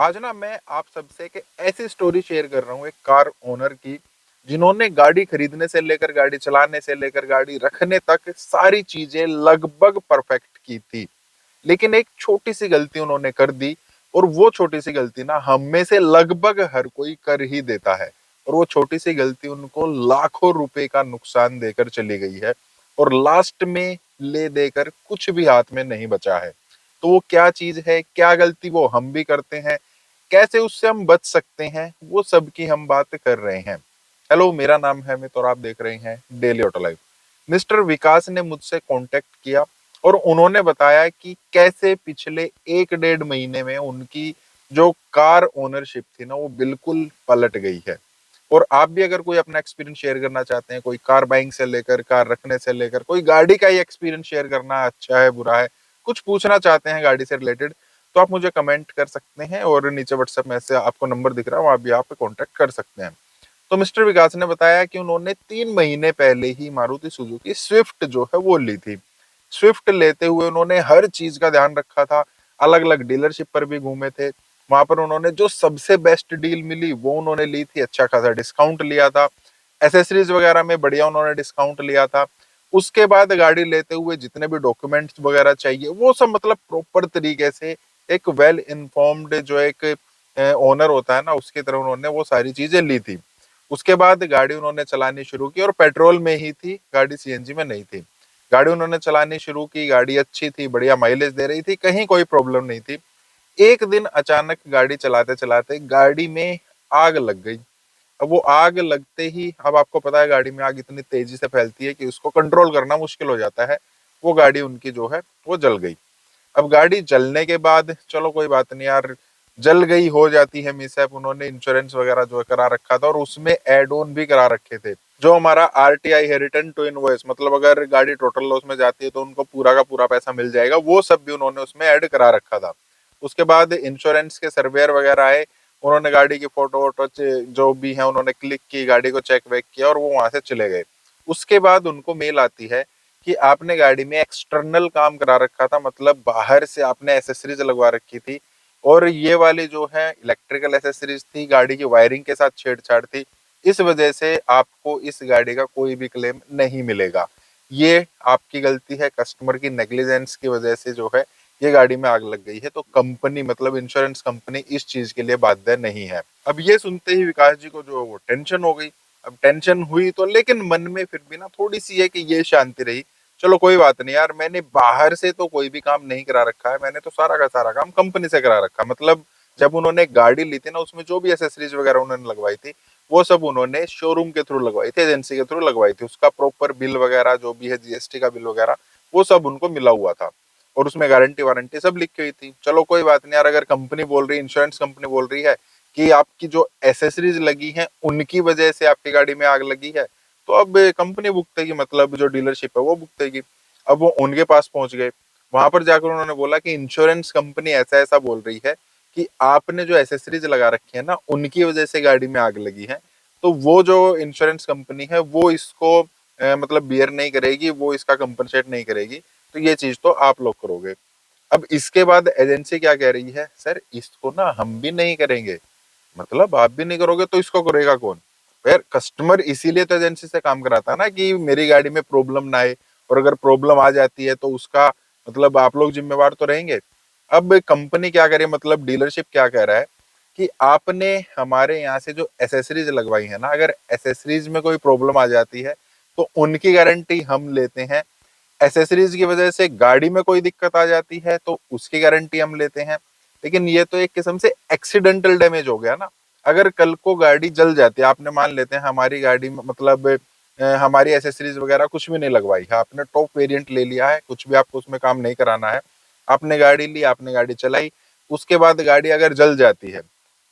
आज ना मैं आप सबसे एक ऐसी स्टोरी शेयर कर रहा हूँ एक कार ओनर की, जिन्होंने गाड़ी खरीदने से लेकर गाड़ी चलाने से लेकर गाड़ी रखने तक सारी चीजें लगभग परफेक्ट की थी। लेकिन एक छोटी सी गलती उन्होंने कर दी, और वो छोटी सी गलती ना हम में से लगभग हर कोई कर ही देता है। और वो छोटी सी गलती उनको लाखों रुपए का नुकसान देकर चली गई है, और लास्ट में ले देकर कुछ भी हाथ में नहीं बचा है। तो वो क्या चीज है, क्या गलती वो हम भी करते हैं, कैसे उससे हम बच सकते हैं, वो सब की हम बात कर रहे हैं। हेलो, मेरा नाम है अमित और आप देख रहे हैं डेली ऑटो लाइफ। मिस्टर विकास ने मुझसे कांटेक्ट किया और उन्होंने बताया कि कैसे पिछले 1 डेढ़ महीने में उनकी जो कार ओनरशिप थी ना वो बिल्कुल पलट गई है। और आप भी अगर कोई अपना एक्सपीरियंस शेयर करना चाहते हैं, कोई कार बाइंग से लेकर कार रखने से लेकर कोई गाड़ी का ही एक्सपीरियंस शेयर करना, अच्छा है बुरा है, कुछ पूछना चाहते हैं गाड़ी से रिलेटेड, तो आप मुझे कमेंट कर सकते हैं और नीचे व्हाट्सएप में से आपको नंबर दिख रहा है, वहां भी आप कॉन्टेक्ट कर सकते हैं। तो मिस्टर विकास ने बताया कि उन्होंने 3 महीने पहले ही मारुति सुजुकी स्विफ्ट जो है वो ली थी। स्विफ्ट लेते हुए उन्होंने हर चीज का ध्यान रखा था, अलग अलग डीलरशिप पर भी घूमे थे। वहां पर उन्होंने जो सबसे बेस्ट डील मिली वो उन्होंने ली थी, अच्छा खासा डिस्काउंट लिया था, एसेसरीज वगैरह में बढ़िया उन्होंने डिस्काउंट लिया था। उसके बाद गाड़ी लेते हुए जितने भी डॉक्यूमेंट्स वगैरह चाहिए वो सब मतलब प्रॉपर तरीके से एक वेल इन्फॉर्म्ड जो एक ओनर होता है ना उसकी तरह उन्होंने वो सारी चीजें ली थी। उसके बाद गाड़ी उन्होंने चलानी शुरू की, और पेट्रोल में ही थी गाड़ी, सीएनजी में नहीं थी। गाड़ी उन्होंने चलानी शुरू की, गाड़ी अच्छी थी, बढ़िया माइलेज दे रही थी, कहीं कोई प्रॉब्लम नहीं थी। एक दिन अचानक गाड़ी चलाते चलाते गाड़ी में आग लग गई। अब वो आग लगते ही, अब आपको पता है गाड़ी में आग इतनी तेजी से फैलती है कि उसको कंट्रोल करना मुश्किल हो जाता है। वो गाड़ी उनकी जो है वो जल गई। अब गाड़ी जलने के बाद चलो कोई बात नहीं यार, जल गई, हो जाती है मिसहैप। उन्होंने इंश्योरेंस वगैरह जो है करा रखा था, और उसमें एड ऑन भी करा रखे थे, जो हमारा आरटीआई है, रिटर्न टू इनवॉइस, मतलब अगर गाड़ी टोटल लॉस में जाती है तो उनको पूरा का पूरा पैसा मिल जाएगा, वो सब भी उन्होंने उसमें ऐड करा रखा था। उसके बाद इंश्योरेंस के सर्वेयर वगैरह आए, उन्होंने गाड़ी की फोटो वोटो जो भी है उन्होंने क्लिक की, गाड़ी को चेक वेक किया और वो वहां से चले गए। उसके बाद उनको मेल आती है कि आपने गाड़ी में एक्सटर्नल काम करा रखा था, मतलब बाहर से आपने एसेसरीज लगवा रखी थी, और ये वाली जो है इलेक्ट्रिकल एसेसरीज थी, गाड़ी की वायरिंग के साथ छेड़छाड़ थी। इस वजह से आपको इस गाड़ी का कोई भी क्लेम नहीं मिलेगा। ये आपकी गलती है, कस्टमर की नेग्लिजेंस की वजह से जो है ये गाड़ी में आग लग गई है, तो कंपनी मतलब इंश्योरेंस कंपनी इस चीज के लिए बाध्य नहीं है। अब ये सुनते ही विकास जी को जो है वो टेंशन हो गई। अब टेंशन हुई तो, लेकिन मन में फिर भी ना थोड़ी सी है कि ये शांति रही, चलो कोई बात नहीं यार, मैंने बाहर से तो कोई भी काम नहीं करा रखा है, मैंने तो सारा का सारा काम कंपनी से करा रखा। मतलब जब उन्होंने गाड़ी ली थी ना, उसमें जो भी एसेसरीज वगैरह उन्होंने लगवाई थी वो सब उन्होंने शोरूम के थ्रू लगवाई थी, एजेंसी के थ्रू लगवाई थी। उसका प्रॉपर बिल वगैरह जो भी है, जीएसटी का बिल वगैरह, वो सब उनको मिला हुआ था, और उसमें गारंटी वारंटी सब लिखी हुई थी। चलो कोई बात नहीं यार, अगर कंपनी बोल रही है, इंश्योरेंस कंपनी बोल रही है कि आपकी जो एसेसरीज लगी हैं उनकी वजह से आपकी गाड़ी में आग लगी है, तो अब कंपनी भुगतेगी, मतलब जो डीलरशिप है वो भुगतेगी। अब वो उनके पास पहुंच गए, वहां पर जाकर उन्होंने बोला कि इंश्योरेंस कंपनी ऐसा ऐसा बोल रही है कि आपने जो एसेसरीज लगा रखी है ना उनकी वजह से गाड़ी में आग लगी है। तो वो जो इंश्योरेंस कंपनी है वो इसको मतलब बियर नहीं करेगी, वो इसका कंपनसेट नहीं करेगी, तो ये चीज तो आप लोग करोगे। अब इसके बाद एजेंसी क्या कह रही है, सर इसको ना हम भी नहीं करेंगे। मतलब आप भी नहीं करोगे तो इसको करेगा कौन? यार कस्टमर इसीलिए तो एजेंसी से काम कराता है ना, कि मेरी गाड़ी में प्रॉब्लम ना आए, और अगर प्रॉब्लम आ जाती है तो उसका मतलब आप लोग जिम्मेवार तो रहेंगे। अब कंपनी क्या करे, मतलब डीलरशिप क्या कह रहा है कि आपने हमारे यहाँ से जो एसेसरीज लगवाई है ना, अगर एसेसरीज में कोई प्रॉब्लम आ जाती है तो उनकी गारंटी हम लेते हैं। एसेसरीज की वजह से गाड़ी में कोई दिक्कत आ जाती है तो उसकी गारंटी हम लेते हैं। लेकिन ये तो एक किस्म से एक्सीडेंटल डैमेज हो गया ना। अगर कल को गाड़ी जल जाती है, आपने मान लेते हैं हमारी गाड़ी में मतलब हमारी एसेसरीज वगैरह कुछ भी नहीं लगवाई है, आपने टॉप वेरिएंट ले लिया है, कुछ भी आपको उसमें काम नहीं कराना है, आपने गाड़ी ली, आपने गाड़ी चलाई, उसके बाद गाड़ी अगर जल जाती है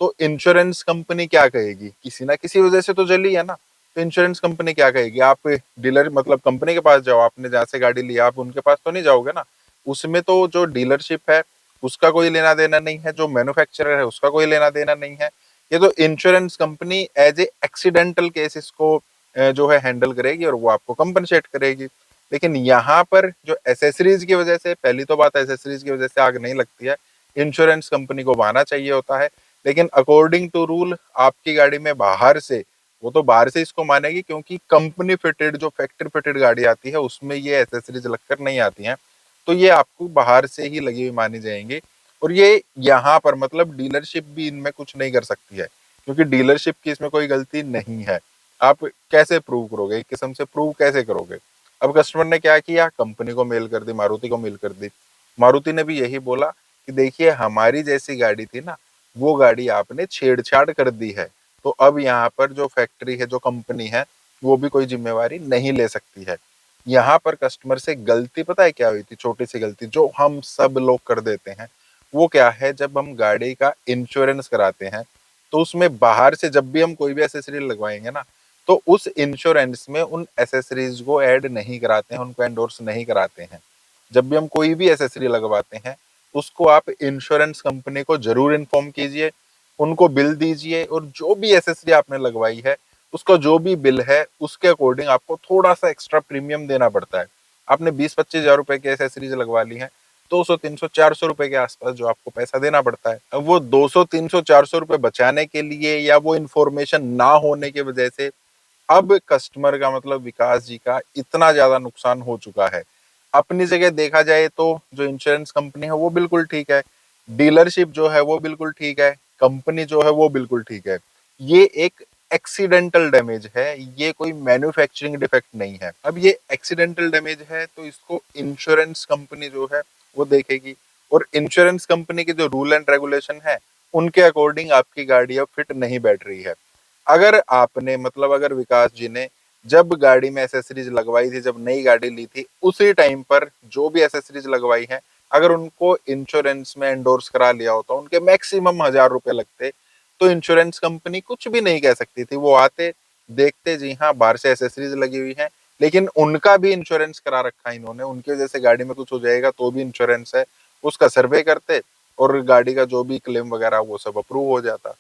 तो इंश्योरेंस कंपनी क्या कहेगी, किसी ना किसी वजह से तो जली है ना। तो इंश्योरेंस कंपनी क्या कहेगी, आप डीलर मतलब कंपनी के पास जाओ, आपने जहां से गाड़ी ली आप उनके पास तो नहीं जाओगे ना। उसमें तो जो डीलरशिप है उसका कोई लेना देना नहीं है, जो मैन्युफैक्चरर है उसका कोई लेना देना नहीं है। ये तो insurance company as a accidental case इसको जो है हैंडल करेगी और वो आपको कंपनसेट करेगी। लेकिन यहाँ पर जो एसेसरीज की वजह से, पहली तो बात एसेसरीज की वजह से आग नहीं लगती है, इंश्योरेंस कंपनी को बहाना चाहिए होता है। लेकिन अकॉर्डिंग टू रूल आपकी गाड़ी में बाहर से, वो तो बाहर से इसको मानेगी क्योंकि कंपनी फिटेड जो फैक्ट्री फिटेड गाड़ी आती है उसमें ये एसेसरीज लगकर नहीं आती हैं, तो ये आपको बाहर से ही लगी हुई मानी जाएंगी। और ये यहाँ पर मतलब डीलरशिप भी इनमें कुछ नहीं कर सकती है, क्योंकि डीलरशिप की इसमें कोई गलती नहीं है। आप कैसे प्रूव करोगे, एक किस्म से प्रूव कैसे करोगे। अब कस्टमर ने क्या किया, कंपनी को मेल कर दी, मारुति को मेल कर दी। मारुति ने भी यही बोला कि देखिए हमारी जैसी गाड़ी थी ना, वो गाड़ी आपने छेड़छाड़ कर दी है, तो अब यहाँ पर जो फैक्ट्री है, जो कंपनी है, वो भी कोई जिम्मेवारी नहीं ले सकती है। यहाँ पर कस्टमर से गलती पता है क्या हुई थी, छोटी सी गलती जो हम सब लोग कर देते हैं। वो क्या है, जब हम गाड़ी का इंश्योरेंस कराते हैं तो उसमें बाहर से जब भी हम कोई भी एसेसरी लगवाएंगे ना, तो उस इंश्योरेंस में उन एसेसरीज को ऐड नहीं कराते हैं, उनको एंडोर्स नहीं कराते हैं। जब भी हम कोई भी एसेसरी लगवाते हैं, उसको आप इंश्योरेंस कंपनी को जरूर इन्फॉर्म कीजिए, उनको बिल दीजिए, और जो भी एसेसरी आपने लगवाई है उसका जो भी बिल है उसके अकॉर्डिंग आपको थोड़ा सा एक्स्ट्रा प्रीमियम देना पड़ता है। आपने 20-25 हजार रुपए की एसेसरीज लगवा ली है, 200-300-400 रुपए के आसपास जो आपको पैसा देना पड़ता है। अब वो 200-300-400 रुपए बचाने के लिए या वो इन्फॉर्मेशन ना होने की वजह से अब कस्टमर का मतलब विकास जी का इतना ज्यादा नुकसान हो चुका है। अपनी जगह देखा जाए तो जो इंश्योरेंस कंपनी है वो बिल्कुल ठीक है, डीलरशिप जो है वो बिल्कुल ठीक है, कंपनी जो है वो बिल्कुल ठीक है। ये एक एक्सीडेंटल डैमेज है, ये कोई मैन्युफैक्चरिंग डिफेक्ट नहीं है। अब ये एक्सीडेंटल डैमेज है तो इसको इंश्योरेंस कंपनी जो है वो देखेगी, और इंश्योरेंस कंपनी के जो रूल एंड रेगुलेशन है उनके अकॉर्डिंग आपकी गाड़ी अब फिट नहीं बैठ रही है। अगर आपने मतलब अगर विकास जी ने जब गाड़ी में एसेसरीज लगवाई थी, जब नई गाड़ी ली थी, उसी टाइम पर जो भी एसेसरीज लगवाई है, अगर उनको इंश्योरेंस में एंडोर्स करा लिया होता, उनके मैक्सिमम 1000 रुपए लगते, तो इंश्योरेंस कंपनी कुछ भी नहीं कह सकती थी। वो आते, देखते जी हाँ बाहर से एसेसरीज लगी हुई है, लेकिन उनका भी इंश्योरेंस करा रखा है इन्होंने, उनकी वजह से गाड़ी में कुछ हो जाएगा तो भी इंश्योरेंस है, उसका सर्वे करते और गाड़ी का जो भी क्लेम वगैरह वो सब अप्रूव हो जाता।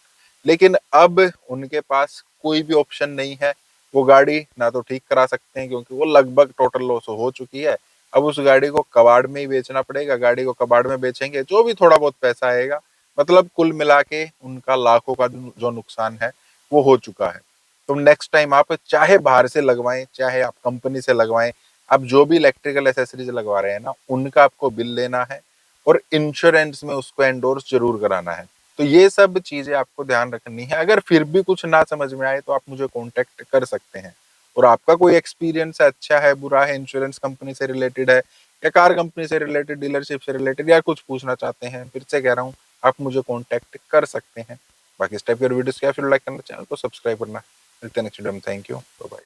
लेकिन अब उनके पास कोई भी ऑप्शन नहीं है, वो गाड़ी ना तो ठीक करा सकते हैं क्योंकि वो लगभग टोटल लॉस हो चुकी है। अब उस गाड़ी को कबाड़ में ही बेचना पड़ेगा, गाड़ी को कबाड़ में बेचेंगे जो भी थोड़ा बहुत पैसा आएगा, मतलब कुल मिला के उनका लाखों का जो नुकसान है वो हो चुका है। तो नेक्स्ट टाइम आप चाहे बाहर से लगवाएं चाहे आप कंपनी से लगवाएं, आप जो भी इलेक्ट्रिकल एसेसरीज लगवा रहे हैं ना, उनका आपको बिल लेना है और इंश्योरेंस में उसको एंडोर्स जरूर कराना है। तो ये सब चीजें आपको ध्यान रखनी है। अगर फिर भी कुछ ना समझ में आए तो आप मुझे कांटेक्ट कर सकते हैं। और आपका कोई एक्सपीरियंस है, अच्छा है, बुरा है, इंश्योरेंस कंपनी से रिलेटेड है या कार कंपनी से रिलेटेड, डीलरशिप से रिलेटेड, या कुछ पूछना चाहते हैं, फिर से कह रहा हूँ आप मुझे कांटेक्ट कर सकते हैं। बाकी इस टाइप की वीडियोस क्या, फिर लाइक करना, चैनल को सब्सक्राइब करना। मिलते हैं नेक्स्ट वीडियो में। Thank you, bye bye.